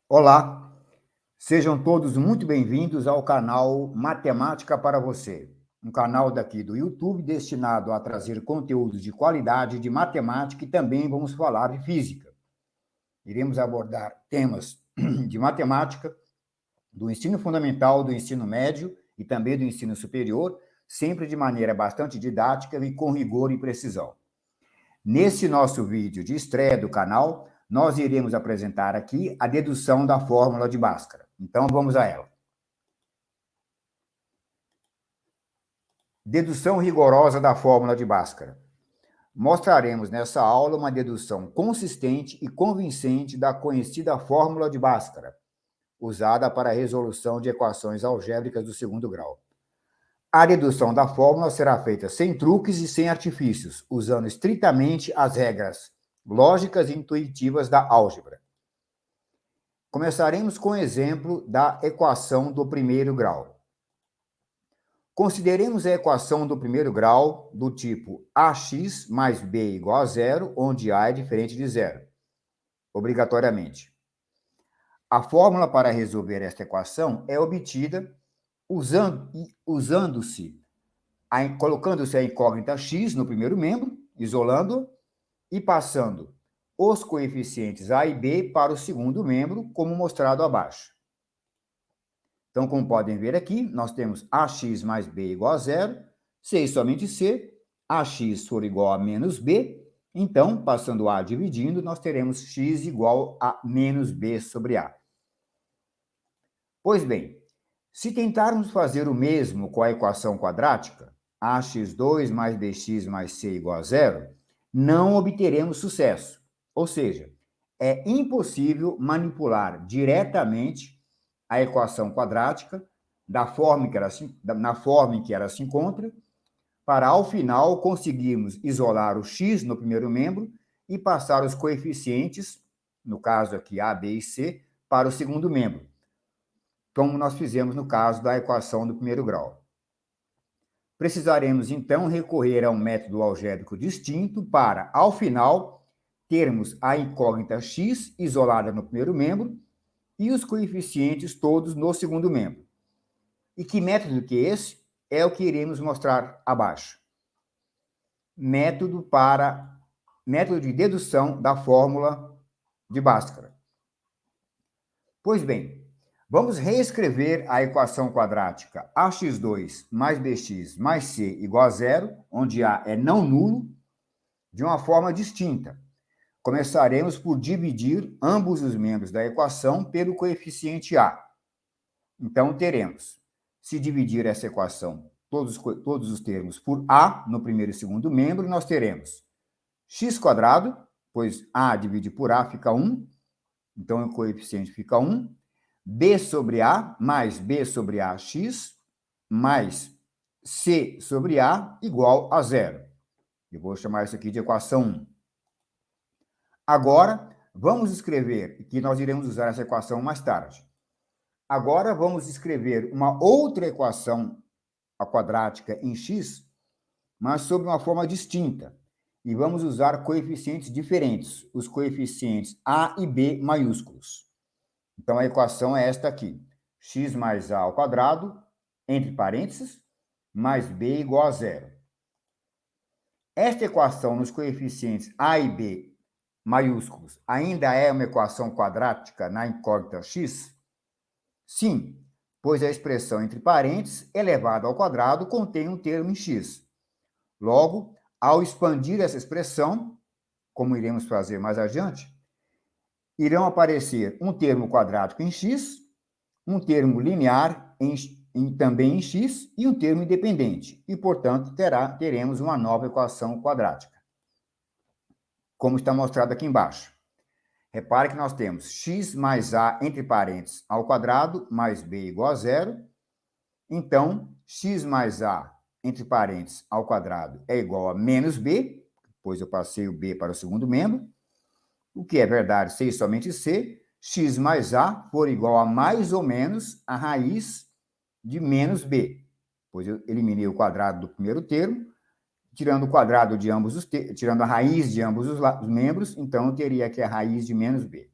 Olá, sejam todos muito bem-vindos ao canal Matemática para Você, um canal daqui do YouTube destinado a trazer conteúdos de qualidade de matemática e também vamos falar de física. Iremos abordar temas de matemática, do ensino fundamental, do ensino médio e também do ensino superior, sempre de maneira bastante didática e com rigor e precisão. Nesse nosso vídeo de estreia do canal, nós iremos apresentar aqui a dedução da fórmula de Bhaskara. Então, vamos a ela. Dedução rigorosa da fórmula de Bhaskara. Mostraremos nessa aula uma dedução consistente e convincente da conhecida fórmula de Bhaskara, usada para a resolução de equações algébricas do segundo grau. A dedução da fórmula será feita sem truques e sem artifícios, usando estritamente as regras lógicas e intuitivas da álgebra. Começaremos com o exemplo da equação do primeiro grau. Consideremos a equação do primeiro grau do tipo ax mais b igual a zero, onde a é diferente de zero, obrigatoriamente. A fórmula para resolver esta equação é obtida colocando-se a incógnita x no primeiro membro, isolando e passando os coeficientes a e b para o segundo membro, como mostrado abaixo. Então, como podem ver aqui, nós temos ax mais b igual a zero, se e somente se, ax for igual a menos b, então, passando a dividindo, nós teremos x igual a menos b sobre a. Pois bem, se tentarmos fazer o mesmo com a equação quadrática, ax2 mais bx mais c igual a zero, não obteremos sucesso. Ou seja, é impossível manipular diretamente a equação quadrática na forma em que ela se encontra, para, ao final, conseguirmos isolar o x no primeiro membro e passar os coeficientes, no caso aqui a, b e c, para o segundo membro, como nós fizemos no caso da equação do primeiro grau. Precisaremos, então, recorrer a um método algébrico distinto para, ao final, termos a incógnita x isolada no primeiro membro e os coeficientes todos no segundo membro. E que método que é esse? É o que iremos mostrar abaixo. Método de dedução da fórmula de Bhaskara. Pois bem, vamos reescrever a equação quadrática ax2 mais bx mais c igual a zero, onde a é não nulo, de uma forma distinta. Começaremos por dividir ambos os membros da equação pelo coeficiente a. Então, teremos, se dividir essa equação, todos os termos por a no primeiro e segundo membro, nós teremos x², pois a dividido por a fica 1, então o coeficiente fica 1, b sobre a mais b sobre ax mais c sobre a igual a zero. Eu vou chamar isso aqui de equação 1. Agora, vamos escrever, que nós iremos usar essa equação mais tarde. Agora, vamos escrever uma outra equação, a quadrática em x, mas sob uma forma distinta. E vamos usar coeficientes diferentes, os coeficientes a e b maiúsculos. Então, a equação é esta aqui. X mais a ao quadrado, entre parênteses, mais b igual a zero. Esta equação nos coeficientes a e b maiúsculos ainda é uma equação quadrática na incógnita x? Sim, pois a expressão entre parênteses elevado ao quadrado contém um termo em x. Logo, ao expandir essa expressão, como iremos fazer mais adiante, irão aparecer um termo quadrático em x, um termo linear também em x e um termo independente. E, portanto, teremos uma nova equação quadrática, como está mostrado aqui embaixo. Repare que nós temos x mais a, entre parênteses, ao quadrado, mais b igual a zero. Então, x mais a, entre parênteses, ao quadrado, é igual a menos b, pois eu passei o b para o segundo membro. O que é verdade, se e somente se, x mais a for igual a mais ou menos a raiz de menos b, pois eu eliminei o quadrado do primeiro termo, tirando o quadrado de ambos tirando a raiz de ambos os membros, então eu teria aqui a raiz de menos b.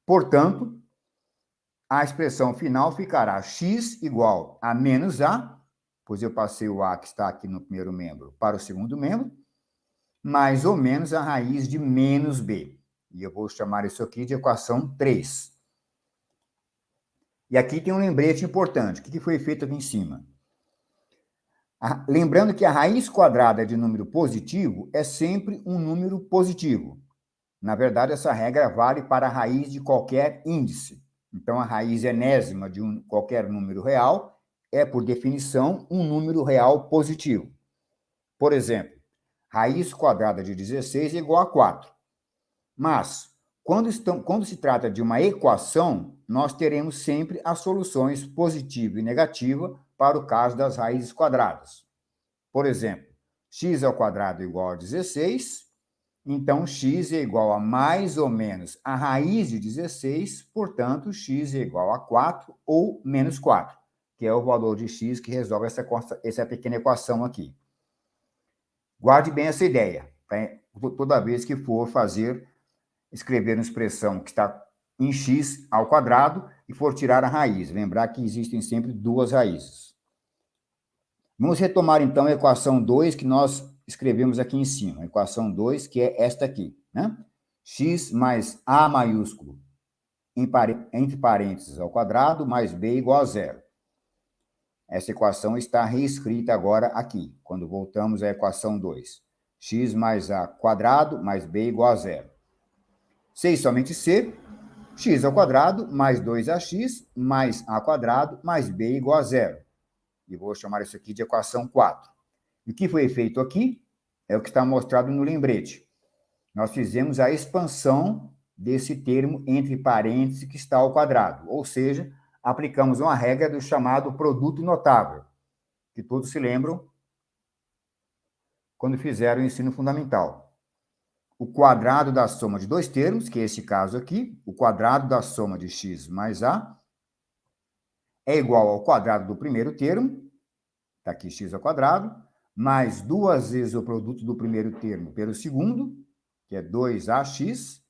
Portanto, a expressão final ficará x igual a menos a, pois eu passei o a que está aqui no primeiro membro para o segundo membro, mais ou menos a raiz de menos b. E eu vou chamar isso aqui de equação 3. E aqui tem um lembrete importante. O que foi feito aqui em cima? Lembrando que a raiz quadrada de número positivo é sempre um número positivo. Na verdade, essa regra vale para a raiz de qualquer índice. Então, a raiz enésima de qualquer número real é, por definição, um número real positivo. Por exemplo, raiz quadrada de 16 é igual a 4. Mas, quando se trata de uma equação, nós teremos sempre as soluções positiva e negativa para o caso das raízes quadradas. Por exemplo, x ao quadrado é igual a 16, então x é igual a mais ou menos a raiz de 16, portanto, x é igual a 4 ou menos 4, que é o valor de x que resolve essa pequena equação aqui. Guarde bem essa ideia, tá? Toda vez que for escrever uma expressão que está em x ao quadrado e for tirar a raiz. Lembrar que existem sempre duas raízes. Vamos retomar, então, a equação 2 que nós escrevemos aqui em cima. A equação 2, que é esta aqui, né? X mais a maiúsculo entre parênteses ao quadrado mais b igual a zero. Essa equação está reescrita agora aqui, quando voltamos à equação 2. X mais a quadrado mais b igual a zero. C e somente C, x ao quadrado mais 2ax mais a quadrado mais b igual a zero. E vou chamar isso aqui de equação 4. E o que foi feito aqui é o que está mostrado no lembrete. Nós fizemos a expansão desse termo entre parênteses que está ao quadrado, ou seja, aplicamos uma regra do chamado produto notável, que todos se lembram quando fizeram o ensino fundamental. O quadrado da soma de dois termos, que é esse caso aqui, o quadrado da soma de x mais a, é igual ao quadrado do primeiro termo, está aqui x ao quadrado, mais duas vezes o produto do primeiro termo pelo segundo, que é 2ax,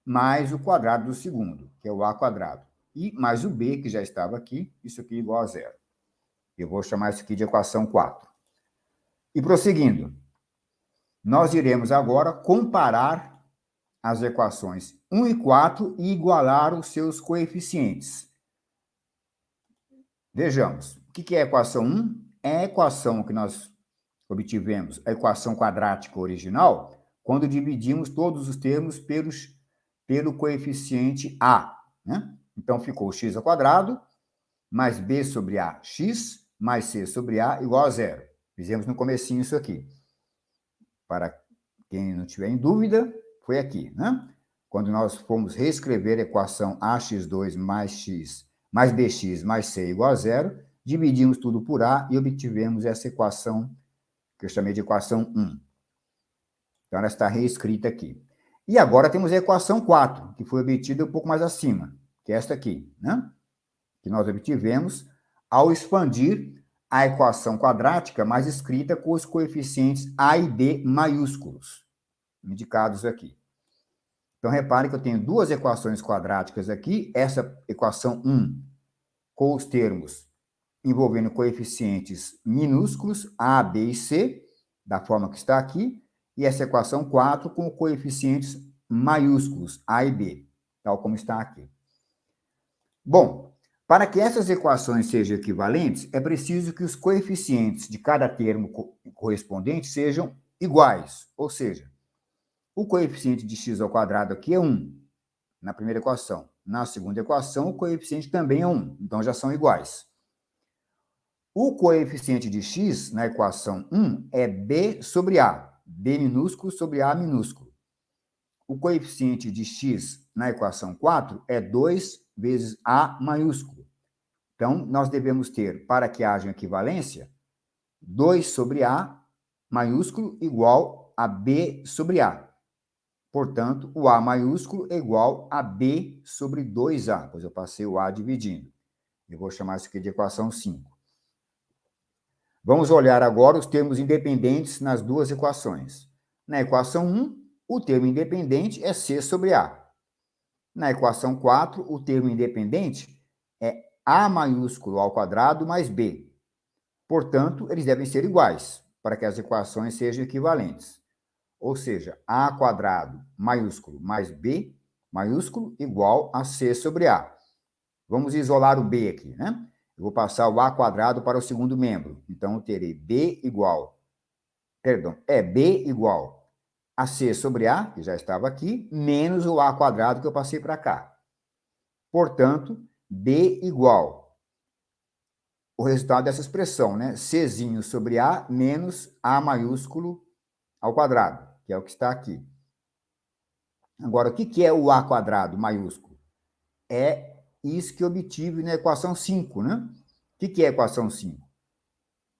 mais o quadrado do segundo, que é o a quadrado, e mais o b, que já estava aqui, isso aqui é igual a zero. Eu vou chamar isso aqui de equação 4. E prosseguindo, nós iremos agora comparar as equações 1 e 4 e igualar os seus coeficientes. Vejamos, o que é a equação 1? É a equação que nós obtivemos, a equação quadrática original, quando dividimos todos os termos pelo coeficiente a, né? Então, ficou x ao quadrado mais b sobre a x mais c sobre a igual a zero. Fizemos no comecinho isso aqui. Para quem não tiver em dúvida, foi aqui, né? Quando nós fomos reescrever a equação ax2 mais x mais bx mais c igual a zero, dividimos tudo por a e obtivemos essa equação que eu chamei de equação 1. Então, ela está reescrita aqui. E agora temos a equação 4, que foi obtida um pouco mais acima, que é esta aqui, né? Que nós obtivemos ao expandir a equação quadrática, mas escrita com os coeficientes a e b maiúsculos, indicados aqui. Então, repare que eu tenho duas equações quadráticas aqui, essa equação 1, com os termos envolvendo coeficientes minúsculos, a, b e c, da forma que está aqui, e essa equação 4 com coeficientes maiúsculos, a e b, tal como está aqui. Bom, para que essas equações sejam equivalentes, é preciso que os coeficientes de cada termo correspondente sejam iguais, ou seja, o coeficiente de x ao quadrado aqui é 1, na primeira equação. Na segunda equação, o coeficiente também é 1, então já são iguais. O coeficiente de x na equação 1 é b sobre a, b minúsculo sobre a minúsculo. O coeficiente de x na equação 4 é 2 vezes a maiúsculo. Então, nós devemos ter, para que haja equivalência, 2 sobre a maiúsculo igual a b sobre a. Portanto, o a maiúsculo é igual a b sobre 2a, pois eu passei o a dividindo. Eu vou chamar isso aqui de equação 5. Vamos olhar agora os termos independentes nas duas equações. Na equação 1, o termo independente é c sobre a. Na equação 4, o termo independente é A maiúsculo ao quadrado mais B. Portanto, eles devem ser iguais, para que as equações sejam equivalentes. Ou seja, A quadrado maiúsculo mais B maiúsculo igual a C sobre A. Vamos isolar o B aqui, né? Eu vou passar o A quadrado para o segundo membro. Então, eu terei B igual a C sobre A, que já estava aqui, menos o A quadrado que eu passei para cá. Portanto, B igual o resultado dessa expressão, né? Czinho sobre A menos A maiúsculo ao quadrado, que é o que está aqui. Agora, o que é o A quadrado maiúsculo? É isso que eu obtive na equação 5, né? O que é a equação 5?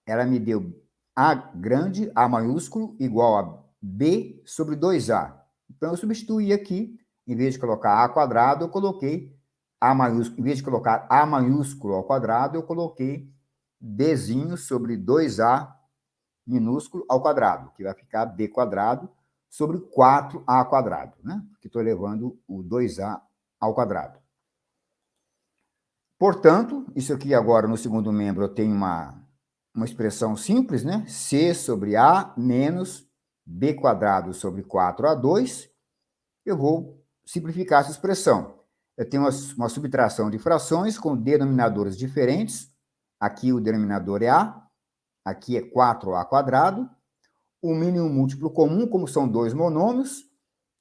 Ela me deu A grande, A maiúsculo, igual a B sobre 2A. Então, eu substituí aqui, em vez de colocar A quadrado, eu coloquei A maiúsculo. Em vez de colocar A maiúsculo ao quadrado, eu coloquei Bzinho sobre 2A minúsculo ao quadrado, que vai ficar B quadrado sobre 4A quadrado, né? Porque estou levando o 2A ao quadrado. Portanto, isso aqui agora, no segundo membro, eu tenho uma expressão simples, né? C sobre A menos B quadrado sobre 4A2. Eu vou simplificar essa expressão. Eu tenho uma subtração de frações com denominadores diferentes. Aqui o denominador é A, aqui é 4A quadrado. O mínimo múltiplo comum, como são dois monômios,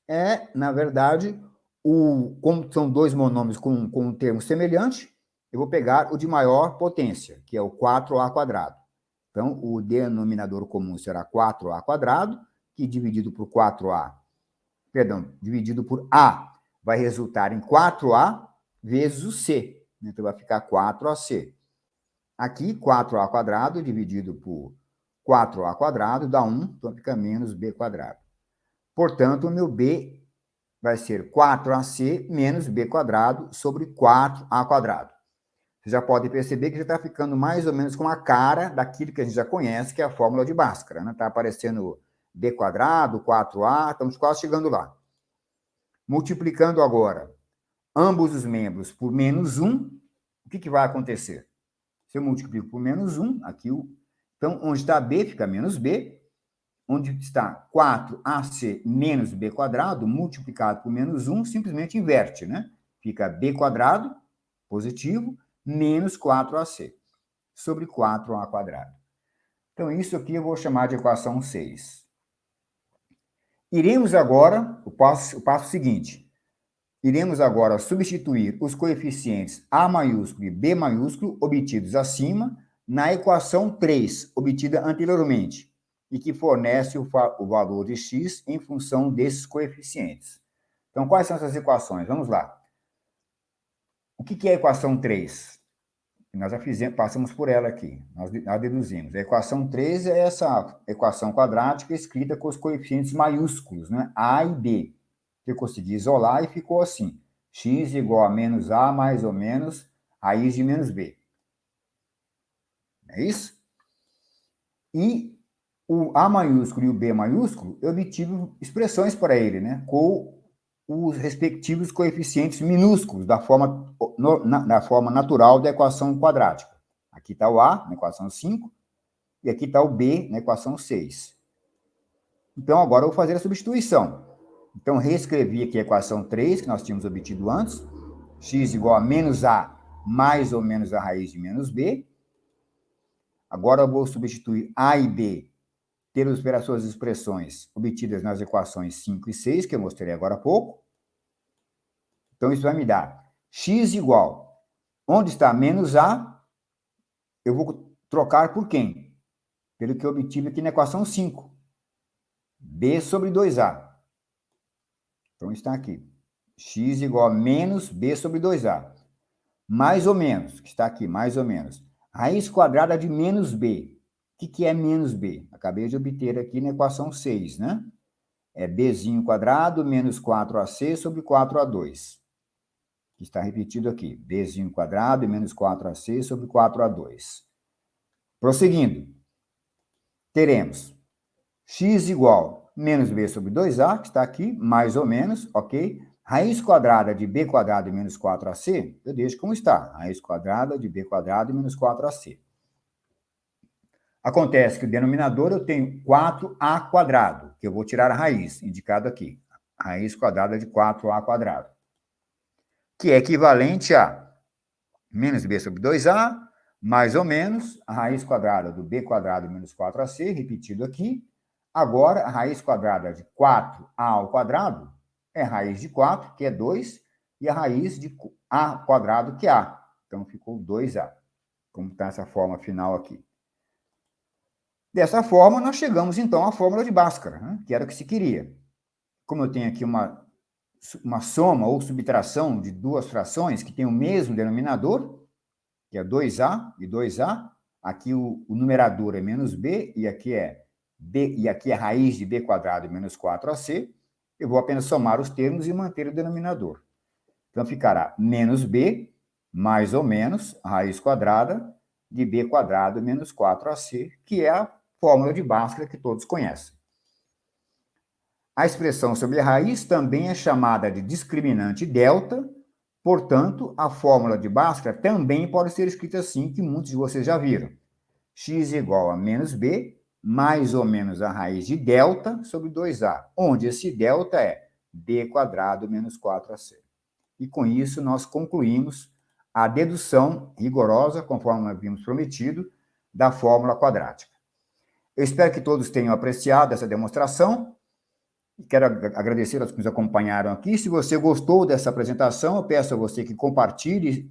é, na verdade, como são dois monômios com um termo semelhante, eu vou pegar o de maior potência, que é o 4A quadrado. Então, o denominador comum será 4A quadrado, que dividido por 4A, dividido por A, vai resultar em 4A vezes o C. Então, vai ficar 4AC. Aqui, 4A quadrado dividido por 4A quadrado dá 1, então fica menos B quadrado. Portanto, o meu B vai ser 4AC menos B quadrado sobre 4A quadrado. Você já pode perceber que já está ficando mais ou menos com a cara daquilo que a gente já conhece, que é a fórmula de Bhaskara, né? Está aparecendo B quadrado, 4A, estamos quase chegando lá. Multiplicando agora ambos os membros por menos 1, o que vai acontecer? Se eu multiplico por menos 1, aqui então, onde está B, fica menos B. Onde está 4AC menos B quadrado, multiplicado por menos 1, simplesmente inverte, né? Fica B quadrado, positivo, menos 4AC, sobre 4A quadrado. Então, isso aqui eu vou chamar de equação 6. Iremos agora, o passo seguinte, iremos agora substituir os coeficientes A maiúsculo e B maiúsculo obtidos acima na equação 3, obtida anteriormente, e que fornece o valor de x em função desses coeficientes. Então, quais são essas equações? Vamos lá. O que é a equação 3? Nós já passamos por ela aqui, nós deduzimos. A equação 3 é essa equação quadrática escrita com os coeficientes maiúsculos, né? A e B, que eu consegui isolar e ficou assim, x igual a menos A mais ou menos raiz de menos B. É isso? E o A maiúsculo e o B maiúsculo, eu obtive expressões para ele, né? Com os respectivos coeficientes minúsculos da forma natural da equação quadrática. Aqui está o A, na equação 5, e aqui está o B, na equação 6. Então, agora eu vou fazer a substituição. Então, reescrevi aqui a equação 3, que nós tínhamos obtido antes, x igual a menos A mais ou menos a raiz de menos B. Agora eu vou substituir A e B pelas suas expressões obtidas nas equações 5 e 6, que eu mostrei agora há pouco. Então, isso vai me dar x igual, onde está menos A, eu vou trocar por quem? Pelo que eu obtive aqui na equação 5. B sobre 2A. Então, está aqui. X igual a menos B sobre 2A. Mais ou menos, que está aqui, mais ou menos. Raiz quadrada de menos B. O que é menos B? Acabei de obter aqui na equação 6, né? É Bzinho quadrado menos 4AC sobre 4A2. Que está repetido aqui. Bzinho quadrado menos 4AC sobre 4A2. Prosseguindo. Teremos x igual menos B sobre 2A, que está aqui, mais ou menos, ok? Raiz quadrada de b quadrado menos 4ac, eu deixo como está. Raiz quadrada de b quadrado menos 4ac. Acontece que o denominador eu tenho 4a quadrado, que eu vou tirar a raiz, indicado aqui. Raiz quadrada de 4a quadrado. Que é equivalente a menos b sobre 2a, mais ou menos a raiz quadrada do b quadrado menos 4ac, repetido aqui. Agora, a raiz quadrada de 4a ao quadrado é raiz de 4, que é 2, e a raiz de a quadrado, que é a. Então, ficou 2a, como está essa forma final aqui. Dessa forma, nós chegamos, então, à fórmula de Bhaskara, né? Que era o que se queria. Como eu tenho aqui uma soma ou subtração de duas frações que têm o mesmo denominador, que é 2a e 2a, aqui o numerador é menos b, e aqui é b, e aqui é raiz de b quadrado menos 4ac, eu vou apenas somar os termos e manter o denominador. Então, ficará menos b, mais ou menos, a raiz quadrada de b quadrado menos 4ac, que é a fórmula de Bhaskara que todos conhecem. A expressão sobre a raiz também é chamada de discriminante delta, portanto, a fórmula de Bhaskara também pode ser escrita assim, que muitos de vocês já viram. X igual a menos b, mais ou menos a raiz de delta sobre 2a, onde esse delta é b quadrado menos 4ac. E com isso nós concluímos a dedução rigorosa, conforme havíamos prometido, da fórmula quadrática. Eu espero que todos tenham apreciado essa demonstração. Quero agradecer aos que nos acompanharam aqui. Se você gostou dessa apresentação, eu peço a você que compartilhe,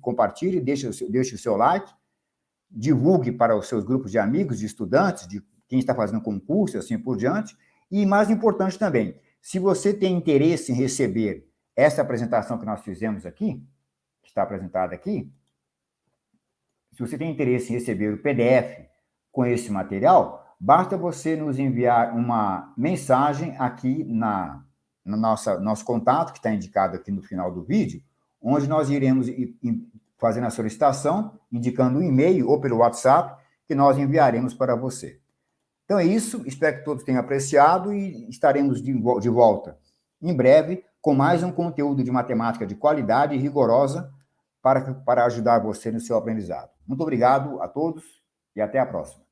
deixe o seu like, divulgue para os seus grupos de amigos, de estudantes, de quem está fazendo concurso, e assim por diante. E, mais importante também, se você tem interesse em receber essa apresentação que nós fizemos aqui, que está apresentada aqui, se você tem interesse em receber o PDF com esse material, basta você nos enviar uma mensagem aqui no nosso contato, que está indicado aqui no final do vídeo, onde nós iremos fazendo a solicitação, indicando um e-mail ou pelo WhatsApp, que nós enviaremos para você. Então é isso, espero que todos tenham apreciado e estaremos de volta em breve com mais um conteúdo de matemática de qualidade e rigorosa para ajudar você no seu aprendizado. Muito obrigado a todos e até a próxima.